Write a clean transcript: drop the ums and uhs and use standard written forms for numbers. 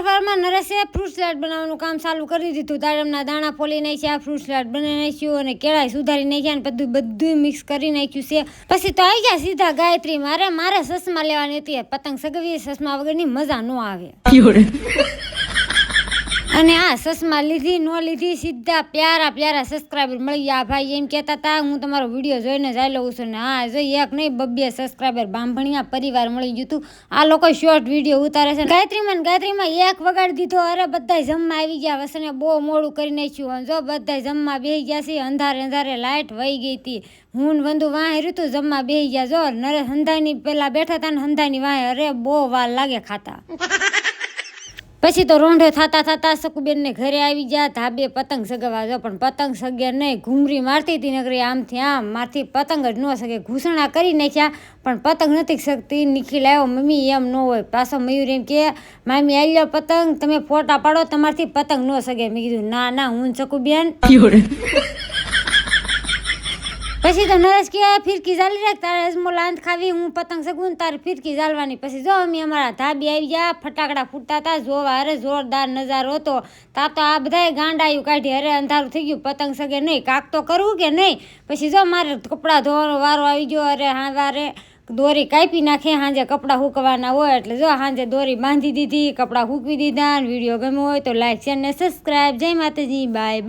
વારમાં નરેશે fruit salad બનાવવાનું કામ ચાલુ કરી દીધું. દાડમના દાણા ફોલી નાખ્યા, ફ્રૂટ સલાડ બનાવી નાખ્યું અને કેળાય સુધારી નાખ્યા અને બધું મિક્સ કરી નાખ્યું છે. પછી તો આવી ગયા સીધા ગાયત્રી. મારે સસમા લેવાની હતી. પતંગ સગવી સસમા વગરની મજા ન આવે. અને આ સસમા લીધી ન લીધી સીધા પ્યારા સબસ્ક્રાઈબર મળી ગયા. ભાઈ એમ કહેતા હતા હું તમારો વિડીયો જોઈને જ લઉં છું ને હા જો એક નહીં 2 સબસ્ક્રાઈબર બાંભણિયા પરિવાર મળી ગયું હતું. આ લોકો શોર્ટ વિડીયો ઉતારે છે. ગાયત્રીમાં એક વગાડી દીધો. અરે બધાય જમવા આવી ગયા. વસને બહુ મોડું કરી નાખ્યું. જો બધાય જમવા બેસી ગયા છે. અંધારે લાઇટ વહી ગઈ હતી. હું વંદુ વાહે રીતું જમવા બેસી ગયા. જો નરેશ હંધાઈની પેલા બેઠા હતા ને હંધાઈની વાહે અરે બહુ વાર લાગે ખાતા. પછી તો રોંઢો થતા સકુબેનને ઘરે આવી ગયા. ધાબે પતંગ સગવા જો પણ પતંગ સગે નહીં. ઘૂમરી મારતી હતી નગરી આમથી આમ. મારથી પતંગ જ ન સગે. ઘૂસણા કરી નાખ્યા પણ પતંગ નથી શકતી. નિખિલ આવ્યો મમ્મી એમ ન હોય. પાછો મયુર એમ કે મામી આવી લો પતંગ તમે ફોટા પાડો તમારથી પતંગ ન સગે. મેં કીધું ના હું સકુબેન. પછી તો નરેશ કે ફિરકી ઝાલી રાખ તારે અજમો લાંત ખાવી હું પતંગ સગું તારે ફિરકી ઝાલવાની. પછી જો અમે અમારા ધાબી આવી ગયા. ફટાકડા ફૂટતા હતા જોવા. અરે જોરદાર નજારો હતો. તા તો આ બધાએ ગાંડાયું કાઢી. અરે અંધારું થઈ ગયું પતંગ સગે નહીં. કાક તો કરવું કે નહીં. પછી જો મારે કપડાં ધોવાનો વારો આવી ગયો. અરે હા વારે દોરી કાપી નાખે. સાંજે કપડાં સૂકવાના હોય એટલે જો સાંજે દોરી બાંધી દીધી. કપડાં સૂકવી દીધા. વિડીયો ગમ્યો હોય તો લાઈક શેર ને સબસ્ક્રાઈબ. જય માતાજી. બાય.